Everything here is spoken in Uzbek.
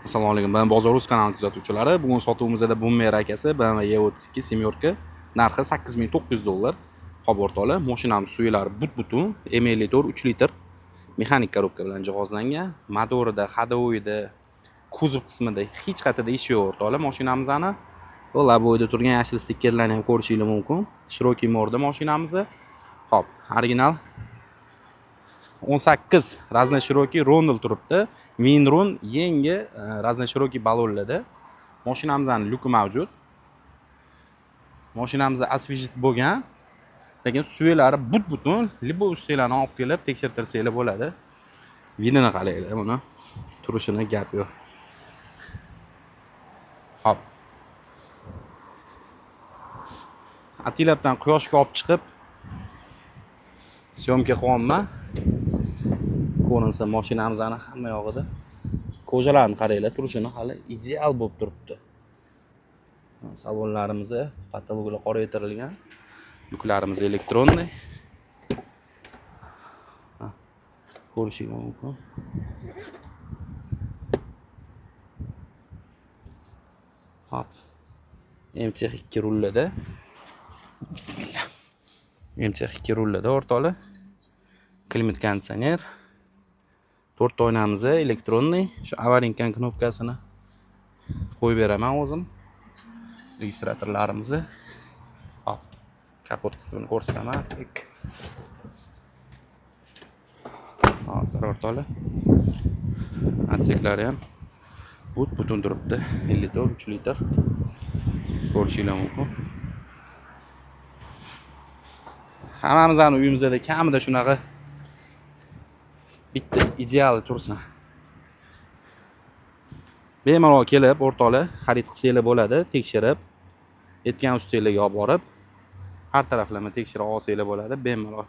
Assalomu alaykum. Ben Bozor.uz kanali kuzatuvchilari. Bugun sotuvimizda BMW rakasi BMW E32 semyorka narxi $8900. Xo'p o'rtoqlar, mashinamiz suylari but-butun, emilyator 3 litr mexanik korobka bilan jihozlangan. Motorida, ходовойda, kuzov qismida hech qayerda ish yo'q o'rtoqlar. Mashinamizni qo'llar bo'yida turgan yashil stikkerlarni ham ko'rishingiz mumkin. Shirokiy morda mashinamizni. Xo'p, original 18 raznashirokий rondel turibdi. Winron yangi raznashirokий balonlarda. Mashinamizning lyuki mavjud. Mashinamizda asvejit bo'lgan, lekin suvelari but-butun. Libo ustalarni olib kelib tekshirtirsanglar bo'ladi. Vinini qaranglar, buni turishini gap yo'q. Hop. Atilabdan quyoshga olib chiqib syomka qilyapman. Ko'rinsa mashinamizning hamma yog'ida ko'jalarni qaranglar, turishini hali ideal bo'lib turibdi. Salonlarimiz patologlar qoraytirilgan. Yuklarimiz elektronniy. Ko'rishingiz mumkin. Hop. MCH2 rullada. Bismillah. MCH2 rullada o'rtoqlar. Klimat konditsioner. 4 oynamiz elektronniy. Shu avarinkan knopkasini qo'yib beraman o'zim. Registratorlarimiz. Hop. Kapot qismini ko'rsataman. Hozir o'rtoqlar. Atseklari ham butun turibdi. 53 litr. Ko'rishingiz mumkin. Hammamizning uyimizda kamida shunaqa bitta ideal tursin. Bemalol kelib o'rtoqlar xarid qilsanglar bo'ladi, tekshirib, aytgan ustinglarga olib borib har taraflama tekshirib olsanglar bo'ladi, bemalol.